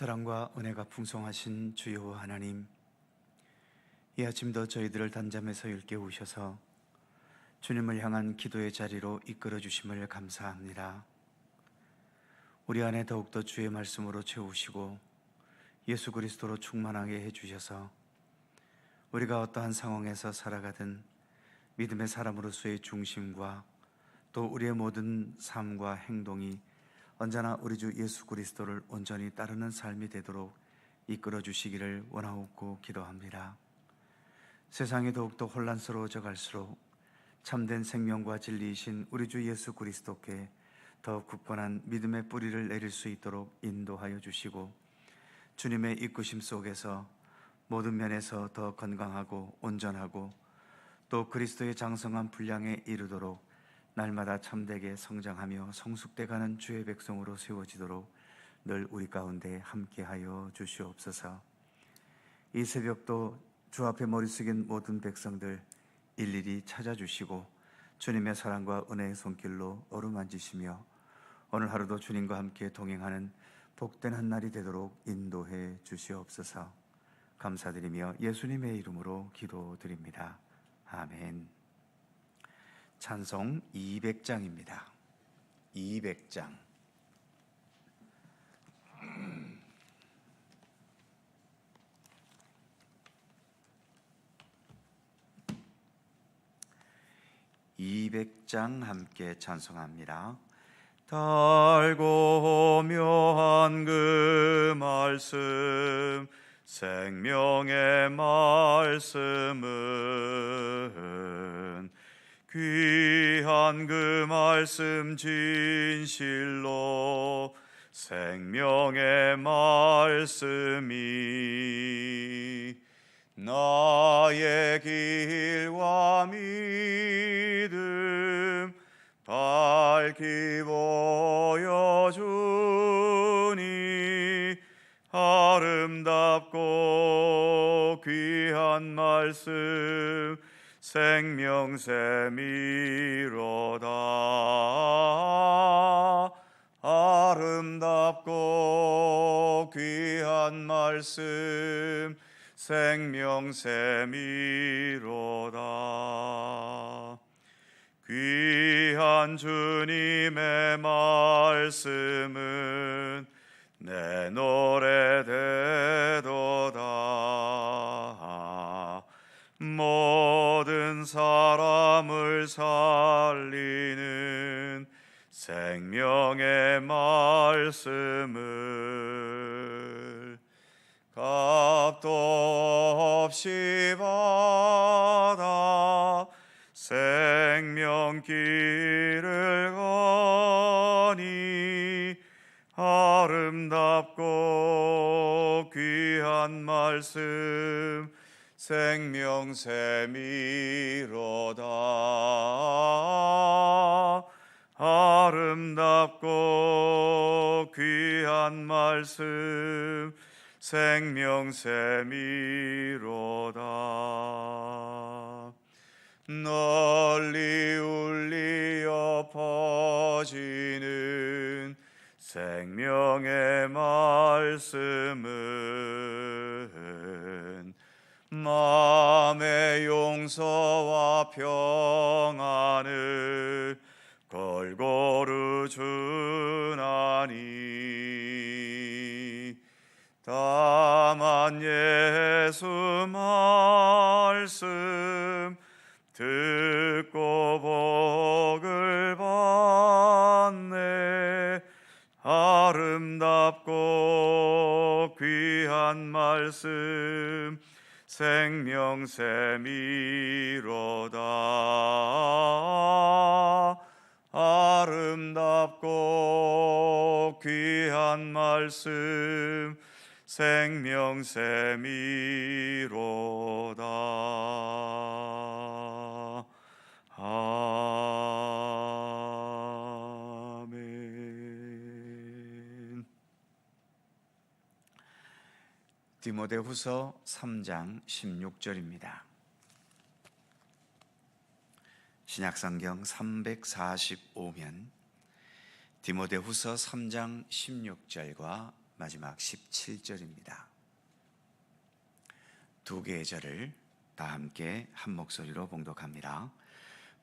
사랑과 은혜가 풍성하신 주여 하나님, 이 아침도 저희들을 단잠에서 일깨우셔서 주님을 향한 기도의 자리로 이끌어 주심을 감사합니다. 우리 안에 더욱더 주의 말씀으로 채우시고 예수 그리스도로 충만하게 해주셔서 우리가 어떠한 상황에서 살아가든 믿음의 사람으로서의 중심과 또 우리의 모든 삶과 행동이 언제나 우리 주 예수 그리스도를 온전히 따르는 삶이 되도록 이끌어 주시기를 원하옵고 기도합니다. 세상이 더욱더 혼란스러워져 갈수록 참된 생명과 진리이신 우리 주 예수 그리스도께 더 굳건한 믿음의 뿌리를 내릴 수 있도록 인도하여 주시고, 주님의 이끄심 속에서 모든 면에서 더 건강하고 온전하고 또 그리스도의 장성한 분량에 이르도록 날마다 참되게 성장하며 성숙돼가는 주의 백성으로 세워지도록 늘 우리 가운데 함께하여 주시옵소서. 이 새벽도 주 앞에 머리 숙인 모든 백성들 일일이 찾아주시고 주님의 사랑과 은혜의 손길로 어루만지시며 오늘 하루도 주님과 함께 동행하는 복된 한 날이 되도록 인도해 주시옵소서. 감사드리며 예수님의 이름으로 기도드립니다. 아멘. 찬송 200장입니다. 200장. (200장) 함께 찬송합니다. 달고 묘한 그 말씀, 생명의 말씀은 귀한 그 말씀 진실로 생명의 말씀이 나의 길과 믿음 밝히 보여주니 아름답고 귀한 말씀 생명샘이로다. 아름답고 귀한 말씀 생명샘이로다. 귀한 주님의 말씀은 내 노래 되도다. 모든 사람을 살리는 생명의 말씀을 값도 없이 받아 생명길을 가니 아름답고 귀한 말씀 생명샘이로다. 아름답고 귀한 말씀 생명샘이로다. 널리 울리어 퍼지는 생명의 말씀은 마음의 용서와 평안을 골고루 주나니 다만 예수 말씀 듣고 복을 받네. 아름답고 귀한 말씀 생명샘이로다. 아름답고 귀한 말씀 생명샘이로다. 아멘. 디모데후서 3장 16절입니다. 신약성경 345면 디모데후서 3장 16절과 마지막 17절입니다. 두 개의 절을 다 함께 한 목소리로 봉독합니다.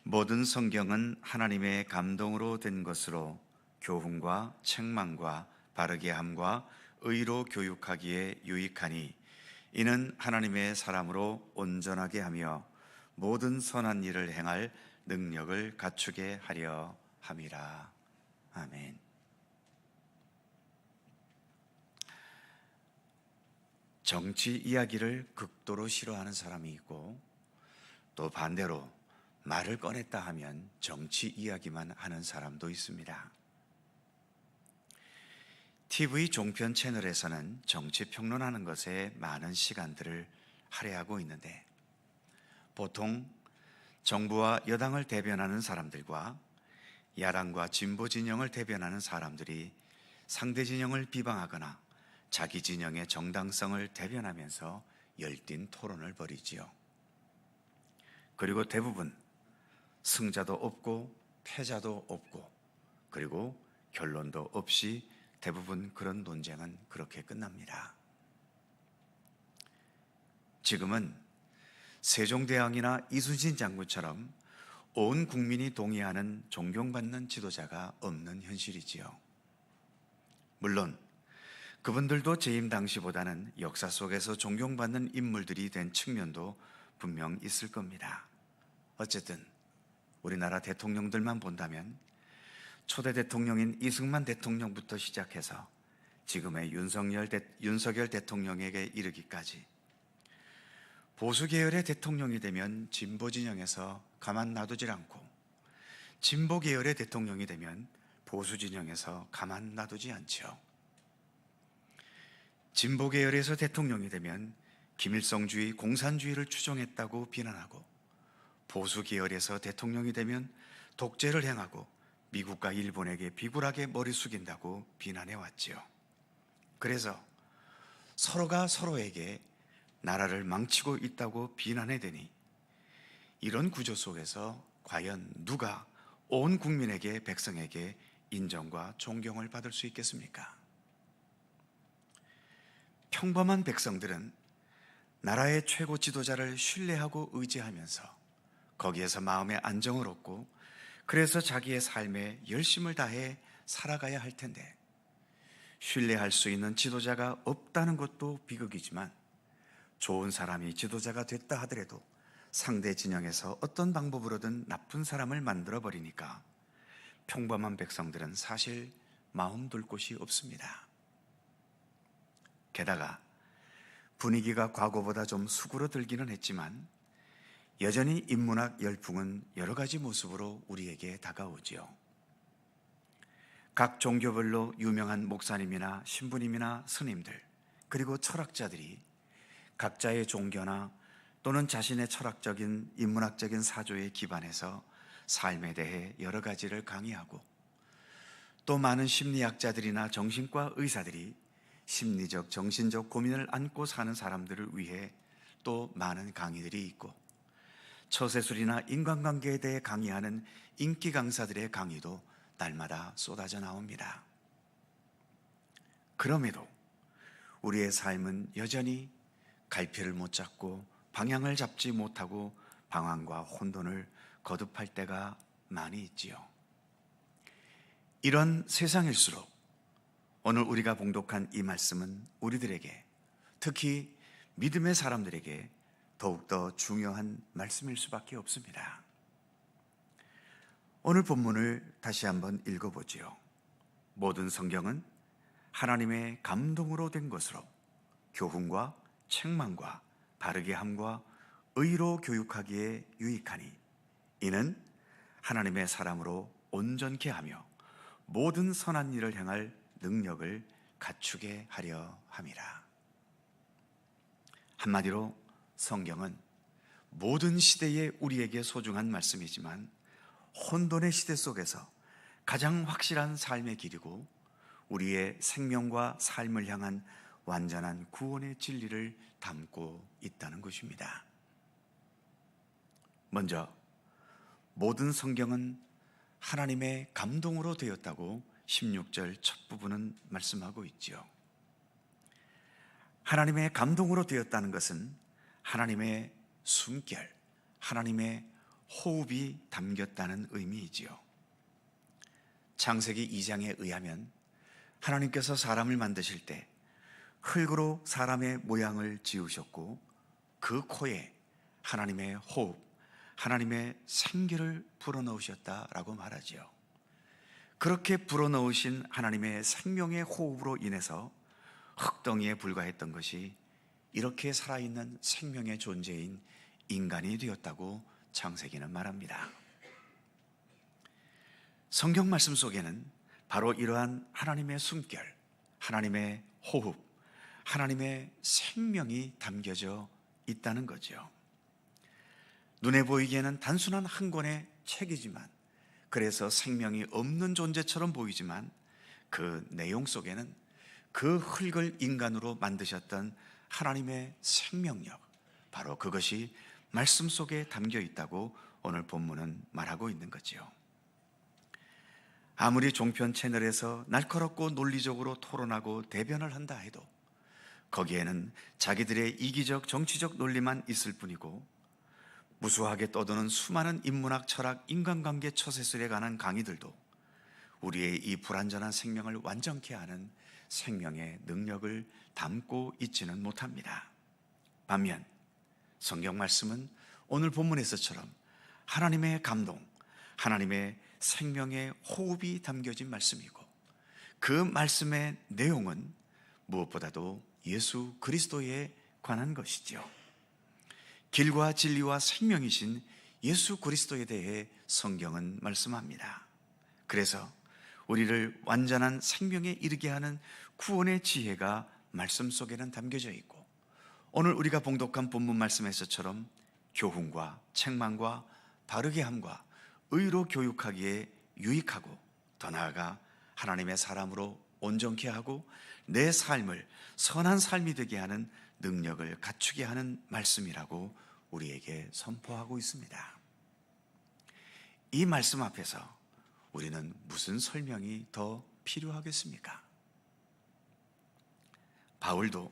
모든 성경은 하나님의 감동으로 된 것으로 교훈과 책망과 바르게 함과 의로 교육하기에 유익하니 이는 하나님의 사람으로 온전하게 하며 모든 선한 일을 행할 능력을 갖추게 하려 함이라. 아멘. 정치 이야기를 극도로 싫어하는 사람이 있고, 또 반대로 말을 꺼냈다 하면 정치 이야기만 하는 사람도 있습니다. TV 종편 채널에서는 정치 평론하는 것에 많은 시간들을 할애하고 있는데, 보통 정부와 여당을 대변하는 사람들과 야당과 진보 진영을 대변하는 사람들이 상대 진영을 비방하거나 자기 진영의 정당성을 대변하면서 열띤 토론을 벌이지요. 그리고 대부분 승자도 없고 패자도 없고, 그리고 결론도 없이 대부분 그런 논쟁은 그렇게 끝납니다. 지금은 세종대왕이나 이순신 장군처럼 온 국민이 동의하는 존경받는 지도자가 없는 현실이지요. 물론 그분들도 재임 당시보다는 역사 속에서 존경받는 인물들이 된 측면도 분명 있을 겁니다. 어쨌든 우리나라 대통령들만 본다면 초대 대통령인 이승만 대통령부터 시작해서 지금의 윤석열 대통령에게 이르기까지 보수 계열의 대통령이 되면 진보 진영에서 가만 놔두질 않고, 진보 계열의 대통령이 되면 보수 진영에서 가만 놔두지 않죠. 진보 계열에서 대통령이 되면 김일성주의, 공산주의를 추종했다고 비난하고, 보수 계열에서 대통령이 되면 독재를 행하고 미국과 일본에게 비굴하게 머리 숙인다고 비난해 왔지요. 그래서 서로가 서로에게 나라를 망치고 있다고 비난해 대니, 이런 구조 속에서 과연 누가 온 국민에게, 백성에게 인정과 존경을 받을 수 있겠습니까? 평범한 백성들은 나라의 최고 지도자를 신뢰하고 의지하면서 거기에서 마음의 안정을 얻고, 그래서 자기의 삶에 열심을 다해 살아가야 할 텐데, 신뢰할 수 있는 지도자가 없다는 것도 비극이지만, 좋은 사람이 지도자가 됐다 하더라도 상대 진영에서 어떤 방법으로든 나쁜 사람을 만들어 버리니까 평범한 백성들은 사실 마음 둘 곳이 없습니다. 게다가 분위기가 과거보다 좀 수그러들기는 했지만 여전히 인문학 열풍은 여러 가지 모습으로 우리에게 다가오지요. 각 종교별로 유명한 목사님이나 신부님이나 스님들, 그리고 철학자들이 각자의 종교나 또는 자신의 철학적인 인문학적인 사조에 기반해서 삶에 대해 여러 가지를 강의하고, 또 많은 심리학자들이나 정신과 의사들이 심리적, 정신적 고민을 안고 사는 사람들을 위해 또 많은 강의들이 있고, 처세술이나 인간관계에 대해 강의하는 인기 강사들의 강의도 날마다 쏟아져 나옵니다. 그럼에도 우리의 삶은 여전히 갈피를 못 잡고 방향을 잡지 못하고 방황과 혼돈을 거듭할 때가 많이 있지요. 이런 세상일수록 오늘 우리가 봉독한 이 말씀은 우리들에게, 특히 믿음의 사람들에게 더욱더 중요한 말씀일 수밖에 없습니다. 오늘 본문을 다시 한번 읽어보지요. 모든 성경은 하나님의 감동으로 된 것으로 교훈과 책망과 바르게 함과 의로 교육하기에 유익하니 이는 하나님의 사람으로 온전케 하며 모든 선한 일을 행할 능력을 갖추게 하려 함이라. 한마디로 성경은 모든 시대에 우리에게 소중한 말씀이지만 혼돈의 시대 속에서 가장 확실한 삶의 길이고 우리의 생명과 삶을 향한 완전한 구원의 진리를 담고 있다는 것입니다. 먼저 모든 성경은 하나님의 감동으로 되었다고 16절 첫 부분은 말씀하고 있지요. 하나님의 감동으로 되었다는 것은 하나님의 숨결, 하나님의 호흡이 담겼다는 의미이지요. 창세기 2장에 의하면 하나님께서 사람을 만드실 때 흙으로 사람의 모양을 지으셨고 그 코에 하나님의 호흡, 하나님의 생기를 불어넣으셨다라고 말하지요. 그렇게 불어넣으신 하나님의 생명의 호흡으로 인해서 흙덩이에 불과했던 것이 이렇게 살아있는 생명의 존재인 인간이 되었다고 창세기는 말합니다. 성경 말씀 속에는 바로 이러한 하나님의 숨결, 하나님의 호흡, 하나님의 생명이 담겨져 있다는 거죠. 눈에 보이기에는 단순한 한 권의 책이지만, 그래서 생명이 없는 존재처럼 보이지만 그 내용 속에는 그 흙을 인간으로 만드셨던 하나님의 생명력, 바로 그것이 말씀 속에 담겨 있다고 오늘 본문은 말하고 있는 거죠. 아무리 종편 채널에서 날카롭고 논리적으로 토론하고 대변을 한다 해도 거기에는 자기들의 이기적 정치적 논리만 있을 뿐이고, 무수하게 떠도는 수많은 인문학, 철학, 인간관계 처세술에 관한 강의들도 우리의 이 불완전한 생명을 완전케 하는 생명의 능력을 담고 있지는 못합니다. 반면 성경 말씀은 오늘 본문에서처럼 하나님의 감동, 하나님의 생명의 호흡이 담겨진 말씀이고, 그 말씀의 내용은 무엇보다도 예수 그리스도에 관한 것이죠. 길과 진리와 생명이신 예수 그리스도에 대해 성경은 말씀합니다. 그래서 우리를 완전한 생명에 이르게 하는 구원의 지혜가 말씀 속에는 담겨져 있고, 오늘 우리가 봉독한 본문 말씀에서처럼 교훈과 책망과 바르게 함과 의로 교육하기에 유익하고, 더 나아가 하나님의 사람으로 온전케 하고 내 삶을 선한 삶이 되게 하는 능력을 갖추게 하는 말씀이라고 우리에게 선포하고 있습니다. 이 말씀 앞에서 우리는 무슨 설명이 더 필요하겠습니까? 바울도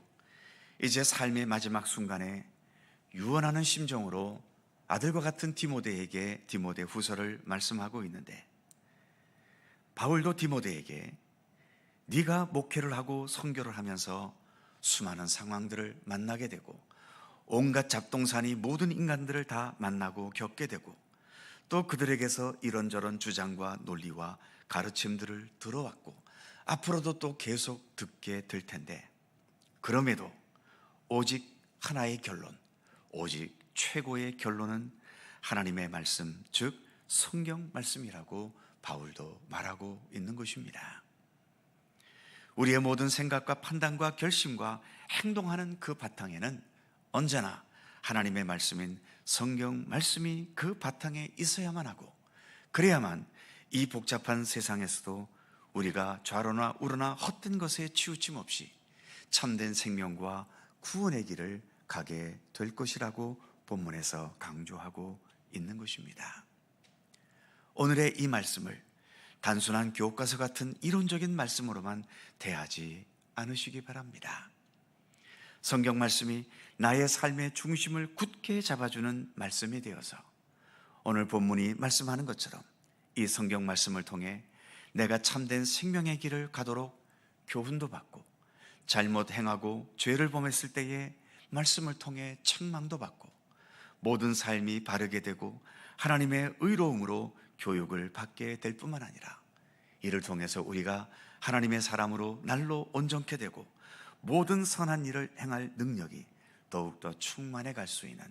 이제 삶의 마지막 순간에 유언하는 심정으로 아들과 같은 디모데에게 디모데 후서를 말씀하고 있는데, 바울도 디모데에게 네가 목회를 하고 선교를 하면서 수많은 상황들을 만나게 되고, 온갖 잡동사니 모든 인간들을 다 만나고 겪게 되고, 또 그들에게서 이런저런 주장과 논리와 가르침들을 들어왔고 앞으로도 또 계속 듣게 될 텐데, 그럼에도 오직 하나의 결론, 오직 최고의 결론은 하나님의 말씀, 즉 성경 말씀이라고 바울도 말하고 있는 것입니다. 우리의 모든 생각과 판단과 결심과 행동하는 그 바탕에는 언제나 하나님의 말씀인 성경 말씀이 그 바탕에 있어야만 하고, 그래야만 이 복잡한 세상에서도 우리가 좌로나 우로나 헛된 것에 치우침 없이 참된 생명과 구원의 길을 가게 될 것이라고 본문에서 강조하고 있는 것입니다. 오늘의 이 말씀을 단순한 교과서 같은 이론적인 말씀으로만 대하지 않으시기 바랍니다. 성경 말씀이 나의 삶의 중심을 굳게 잡아주는 말씀이 되어서 오늘 본문이 말씀하는 것처럼 이 성경 말씀을 통해 내가 참된 생명의 길을 가도록 교훈도 받고, 잘못 행하고 죄를 범했을 때에 말씀을 통해 책망도 받고, 모든 삶이 바르게 되고 하나님의 의로움으로 교육을 받게 될 뿐만 아니라, 이를 통해서 우리가 하나님의 사람으로 날로 온전케 되고 모든 선한 일을 행할 능력이 더욱더 충만해 갈 수 있는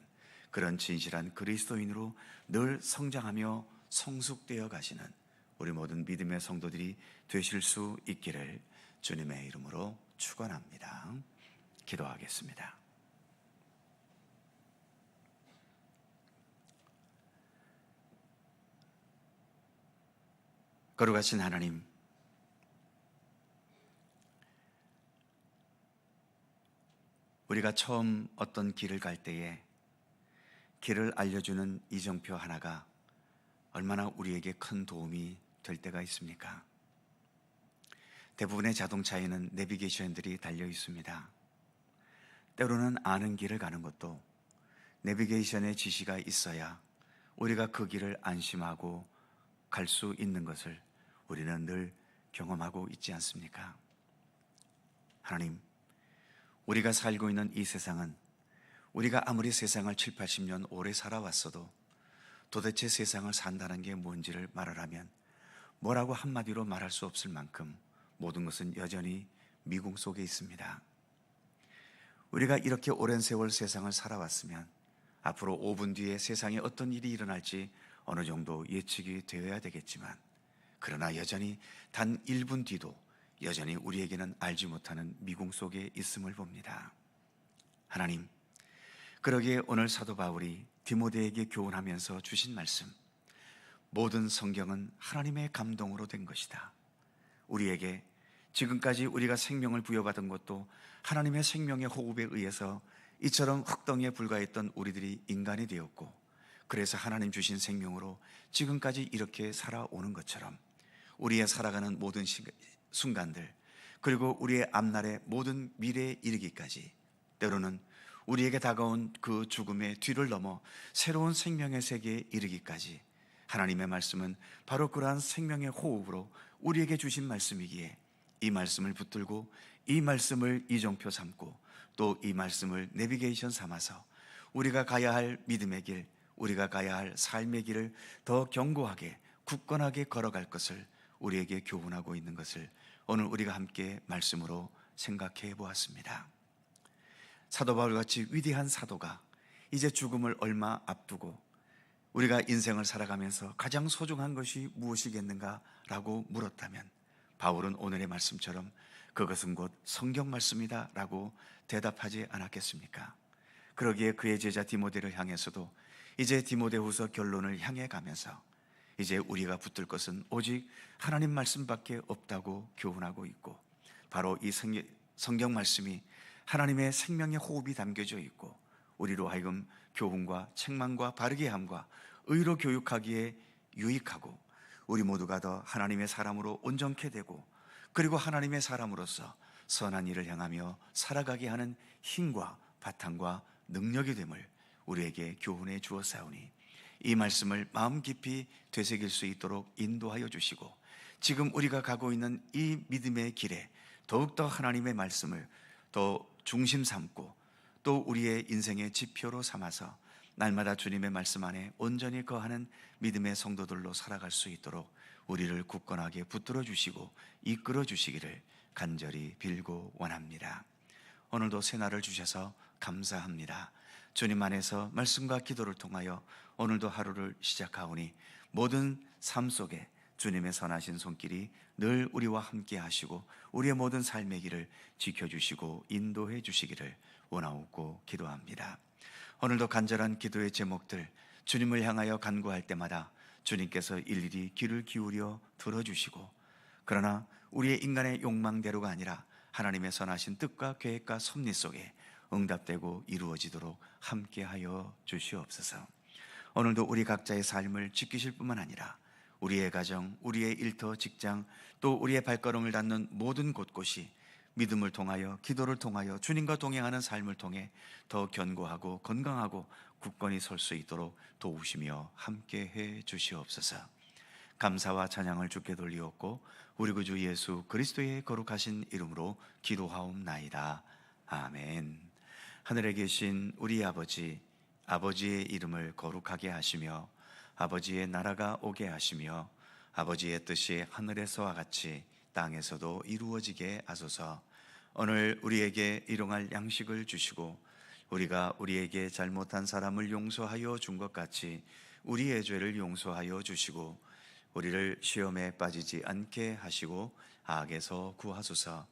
그런 진실한 그리스도인으로 늘 성장하며 성숙되어 가시는 우리 모든 믿음의 성도들이 되실 수 있기를 주님의 이름으로 축원합니다. 기도하겠습니다. 거룩하신 하나님, 우리가 처음 어떤 길을 갈 때에 길을 알려주는 이정표 하나가 얼마나 우리에게 큰 도움이 될 때가 있습니까? 대부분의 자동차에는 내비게이션들이 달려 있습니다. 때로는 아는 길을 가는 것도 내비게이션의 지시가 있어야 우리가 그 길을 안심하고 갈 수 있는 것을 우리는 늘 경험하고 있지 않습니까? 하나님, 우리가 살고 있는 이 세상은 우리가 아무리 세상을 7, 80년 오래 살아왔어도 도대체 세상을 산다는 게 뭔지를 말하라면 뭐라고 한마디로 말할 수 없을 만큼 모든 것은 여전히 미궁 속에 있습니다. 우리가 이렇게 오랜 세월 세상을 살아왔으면 앞으로 5분 뒤에 세상에 어떤 일이 일어날지 어느 정도 예측이 되어야 되겠지만, 그러나 여전히 단 1분 뒤도 여전히 우리에게는 알지 못하는 미궁 속에 있음을 봅니다. 하나님, 그러기에 오늘 사도 바울이 디모데에게 교훈하면서 주신 말씀, 모든 성경은 하나님의 감동으로 된 것이다. 우리에게 지금까지 우리가 생명을 부여받은 것도 하나님의 생명의 호흡에 의해서 이처럼 흙덩이에 불과했던 우리들이 인간이 되었고, 그래서 하나님 주신 생명으로 지금까지 이렇게 살아오는 것처럼 우리의 살아가는 모든 순간들, 그리고 우리의 앞날의 모든 미래에 이르기까지, 때로는 우리에게 다가온 그 죽음의 뒤를 넘어 새로운 생명의 세계에 이르기까지 하나님의 말씀은 바로 그러한 생명의 호흡으로 우리에게 주신 말씀이기에 이 말씀을 붙들고 이 말씀을 이정표 삼고 또 이 말씀을 내비게이션 삼아서 우리가 가야 할 믿음의 길, 우리가 가야 할 삶의 길을 더 견고하게 굳건하게 걸어갈 것을 우리에게 교훈하고 있는 것을 오늘 우리가 함께 말씀으로 생각해 보았습니다. 사도 바울같이 위대한 사도가 이제 죽음을 얼마 앞두고 우리가 인생을 살아가면서 가장 소중한 것이 무엇이겠는가라고 물었다면 바울은 오늘의 말씀처럼 그것은 곧 성경 말씀이다 라고 대답하지 않았겠습니까? 그러기에 그의 제자 디모데를 향해서도 이제 디모데후서 결론을 향해 가면서 이제 우리가 붙들 것은 오직 하나님 말씀밖에 없다고 교훈하고 있고, 바로 이 성경 말씀이 하나님의 생명의 호흡이 담겨져 있고 우리로 하여금 교훈과 책망과 바르게 함과 의로 교육하기에 유익하고 우리 모두가 더 하나님의 사람으로 온전케 되고 그리고 하나님의 사람으로서 선한 일을 향하며 살아가게 하는 힘과 바탕과 능력이 됨을 우리에게 교훈해 주었사오니 이 말씀을 마음 깊이 되새길 수 있도록 인도하여 주시고, 지금 우리가 가고 있는 이 믿음의 길에 더욱더 하나님의 말씀을 더 중심 삼고 또 우리의 인생의 지표로 삼아서 날마다 주님의 말씀 안에 온전히 거하는 믿음의 성도들로 살아갈 수 있도록 우리를 굳건하게 붙들어 주시고 이끌어 주시기를 간절히 빌고 원합니다. 오늘도 새날을 주셔서 감사합니다. 주님 안에서 말씀과 기도를 통하여 오늘도 하루를 시작하오니 모든 삶 속에 주님의 선하신 손길이 늘 우리와 함께 하시고 우리의 모든 삶의 길을 지켜주시고 인도해 주시기를 원하옵고 기도합니다. 오늘도 간절한 기도의 제목들 주님을 향하여 간구할 때마다 주님께서 일일이 귀를 기울여 들어주시고, 그러나 우리의 인간의 욕망대로가 아니라 하나님의 선하신 뜻과 계획과 섭리 속에 응답되고 이루어지도록 함께하여 주시옵소서. 오늘도 우리 각자의 삶을 지키실 뿐만 아니라 우리의 가정, 우리의 일터, 직장, 또 우리의 발걸음을 닿는 모든 곳곳이 믿음을 통하여, 기도를 통하여 주님과 동행하는 삶을 통해 더 견고하고 건강하고 굳건히 설 수 있도록 도우시며 함께해 주시옵소서. 감사와 찬양을 주께 돌리옵고 우리 구주 예수 그리스도의 거룩하신 이름으로 기도하옵나이다. 아멘. 하늘에 계신 우리 아버지, 아버지의 이름을 거룩하게 하시며 아버지의 나라가 오게 하시며 아버지의 뜻이 하늘에서와 같이 땅에서도 이루어지게 하소서. 오늘 우리에게 일용할 양식을 주시고 우리가 우리에게 잘못한 사람을 용서하여 준 것 같이 우리의 죄를 용서하여 주시고 우리를 시험에 빠지지 않게 하시고 악에서 구하소서.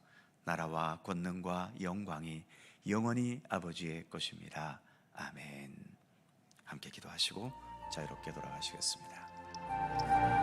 나라와 권능과 영광이 영원히 아버지의 것입니다. 아멘. 함께 기도하시고 자유롭게 돌아가시겠습니다.